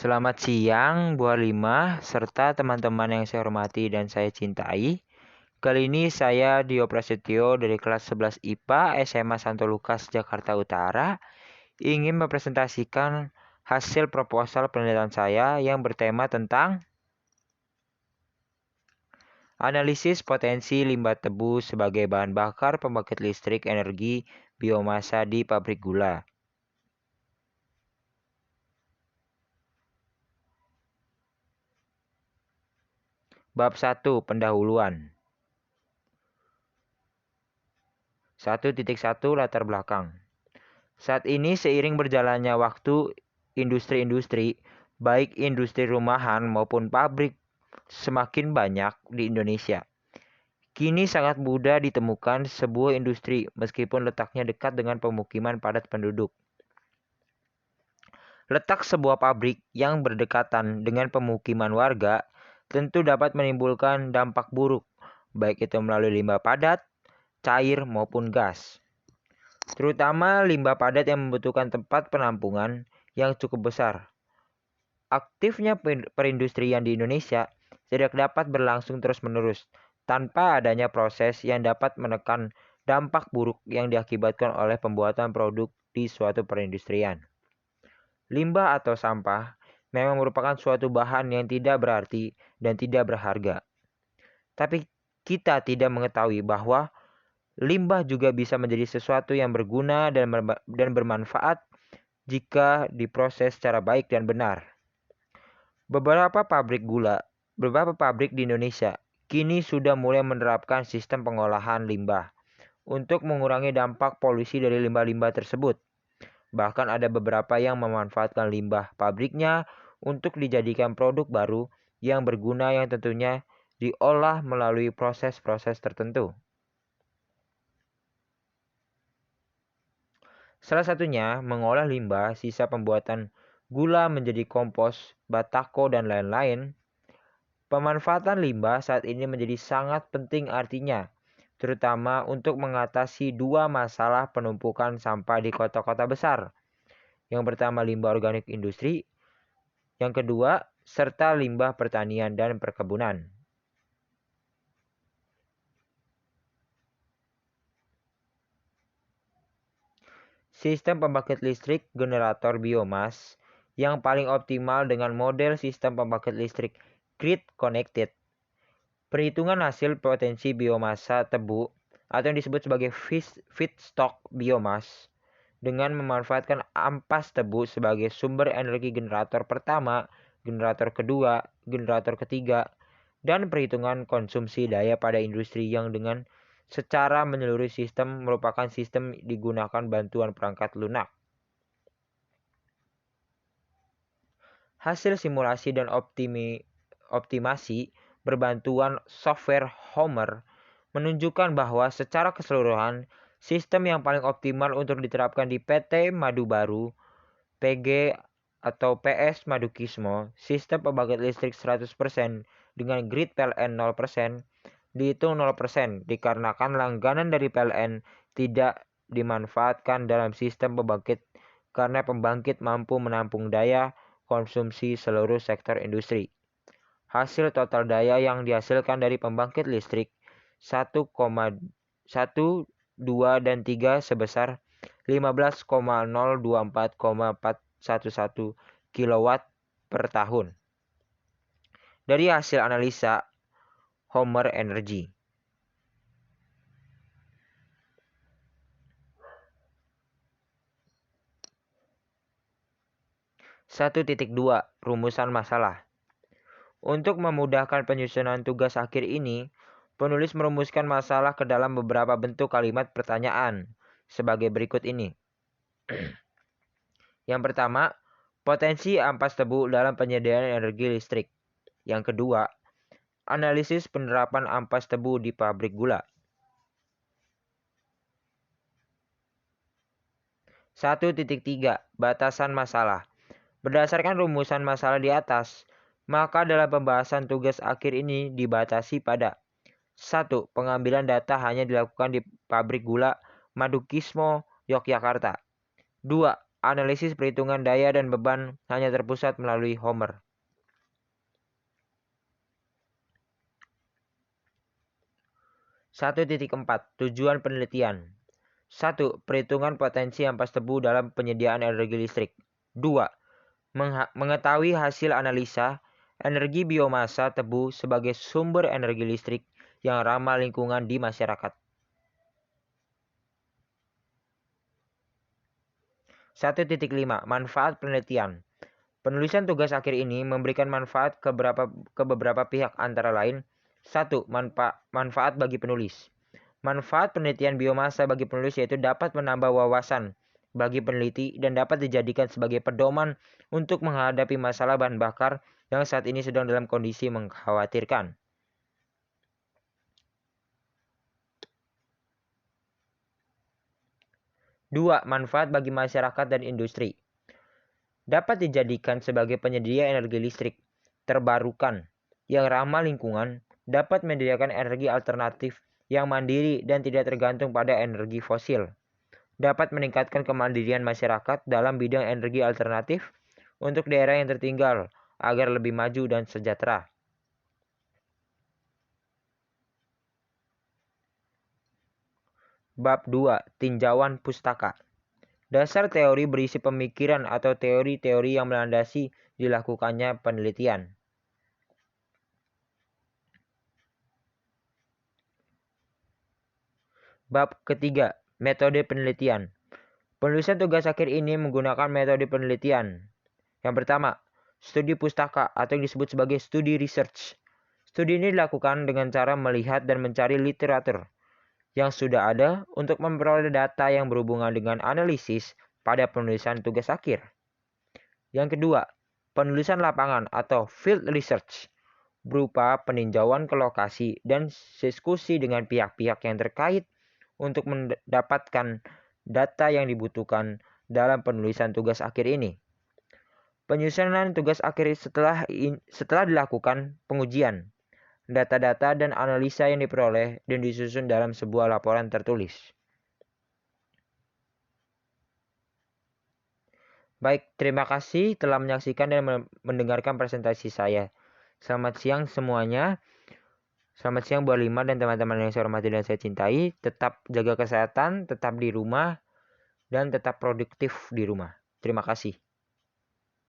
Selamat siang, Bu Halimah, serta teman-teman yang saya hormati dan saya cintai. Kali ini saya Dio Prasetyo dari kelas 11 IPA SMA Santo Lukas, Jakarta Utara, ingin mempresentasikan hasil proposal penelitian saya yang bertema tentang analisis potensi limbah tebu sebagai bahan bakar pembangkit listrik energi biomasa di pabrik gula. Bab 1. Pendahuluan. 1.1 Latar belakang. Saat ini seiring berjalannya waktu, industri-industri, baik industri rumahan maupun pabrik, semakin banyak di Indonesia. Kini sangat mudah ditemukan sebuah industri meskipun letaknya dekat dengan pemukiman padat penduduk. Letak sebuah pabrik yang berdekatan dengan pemukiman warga tentu dapat menimbulkan dampak buruk, baik itu melalui limbah padat, cair maupun gas. Terutama limbah padat yang membutuhkan tempat penampungan yang cukup besar. Aktifnya perindustrian di Indonesia tidak dapat berlangsung terus-menerus tanpa adanya proses yang dapat menekan dampak buruk yang diakibatkan oleh pembuatan produk di suatu perindustrian. Limbah atau sampah memang merupakan suatu bahan yang tidak berarti dan tidak berharga. Tapi kita tidak mengetahui bahwa limbah juga bisa menjadi sesuatu yang berguna dan bermanfaat jika diproses secara baik dan benar. Beberapa pabrik di Indonesia kini sudah mulai menerapkan sistem pengolahan limbah untuk mengurangi dampak polusi dari limbah-limbah tersebut. Bahkan ada beberapa yang memanfaatkan limbah pabriknya untuk dijadikan produk baru yang berguna yang tentunya diolah melalui proses-proses tertentu. Salah satunya mengolah limbah sisa pembuatan gula menjadi kompos, batako, dan lain-lain. Pemanfaatan limbah saat ini menjadi sangat penting artinya, terutama untuk mengatasi dua masalah penumpukan sampah di kota-kota besar. Yang pertama limbah organik industri, yang kedua serta limbah pertanian dan perkebunan. Sistem pembangkit listrik generator biomas yang paling optimal dengan model sistem pembangkit listrik grid connected. Perhitungan hasil potensi biomasa tebu atau yang disebut sebagai feedstock biomas dengan memanfaatkan ampas tebu sebagai sumber energi generator pertama, generator kedua, generator ketiga, dan perhitungan konsumsi daya pada industri yang dengan secara menyeluruh sistem merupakan sistem digunakan bantuan perangkat lunak. Hasil simulasi dan optimasi berbantuan software Homer menunjukkan bahwa secara keseluruhan sistem yang paling optimal untuk diterapkan di PT Madu Baru, PG atau PS Madukismo, sistem pembangkit listrik 100% dengan grid PLN 0%, dihitung 0% dikarenakan langganan dari PLN tidak dimanfaatkan dalam sistem pembangkit karena pembangkit mampu menampung daya konsumsi seluruh sektor industri. Hasil total daya yang dihasilkan dari pembangkit listrik 1,1, 2, dan 3 sebesar 15,024,411 kW per tahun. Dari hasil analisa Homer Energy. (1.2) Rumusan masalah. Untuk memudahkan penyusunan tugas akhir ini, penulis merumuskan masalah ke dalam beberapa bentuk kalimat pertanyaan sebagai berikut ini. Yang pertama, potensi ampas tebu dalam penyediaan energi listrik. Yang kedua, analisis penerapan ampas tebu di pabrik gula. 1.3 Batasan masalah. Berdasarkan rumusan masalah di atas, maka dalam pembahasan tugas akhir ini dibatasi pada 1. Pengambilan data hanya dilakukan di pabrik gula Madukismo, Yogyakarta. 2. analisis perhitungan daya dan beban hanya terpusat melalui Homer. Tujuan penelitian. 1. Perhitungan potensi ampas tebu dalam penyediaan energi listrik. 2. Mengetahui hasil analisa energi biomasa tebu sebagai sumber energi listrik yang ramah lingkungan di masyarakat. 1.5. Manfaat penelitian. Penulisan tugas akhir ini memberikan manfaat ke beberapa pihak, antara lain: 1. Manfaat bagi penulis. Manfaat penelitian biomasa bagi penulis yaitu dapat menambah wawasan bagi peneliti dan dapat dijadikan sebagai pedoman untuk menghadapi masalah bahan bakar yang saat ini sedang dalam kondisi mengkhawatirkan. 2. Manfaat bagi masyarakat dan industri. Dapat dijadikan sebagai penyedia energi listrik terbarukan yang ramah lingkungan, dapat menyediakan energi alternatif yang mandiri dan tidak tergantung pada energi fosil. Dapat meningkatkan kemandirian masyarakat dalam bidang energi alternatif untuk daerah yang tertinggal agar lebih maju dan sejahtera. Bab 2. Tinjauan pustaka. Dasar teori berisi pemikiran atau teori-teori yang melandasi dilakukannya penelitian. Bab ketiga. Metode penelitian. Penulisan tugas akhir ini menggunakan metode penelitian. Yang pertama, studi pustaka atau yang disebut sebagai studi research. Studi ini dilakukan dengan cara melihat dan mencari literatur yang sudah ada untuk memperoleh data yang berhubungan dengan analisis pada penulisan tugas akhir. Yang kedua, penulisan lapangan atau field research berupa peninjauan ke lokasi dan diskusi dengan pihak-pihak yang terkait untuk mendapatkan data yang dibutuhkan dalam penulisan tugas akhir ini. Penyusunan tugas akhir setelah dilakukan pengujian, data-data dan analisa yang diperoleh dan disusun dalam sebuah laporan tertulis. Baik, terima kasih telah menyaksikan dan mendengarkan presentasi saya. Selamat siang semuanya. Selamat siang Bu Alima dan teman-teman yang saya hormati dan saya cintai. Tetap jaga kesehatan, tetap di rumah, dan tetap produktif di rumah. Terima kasih.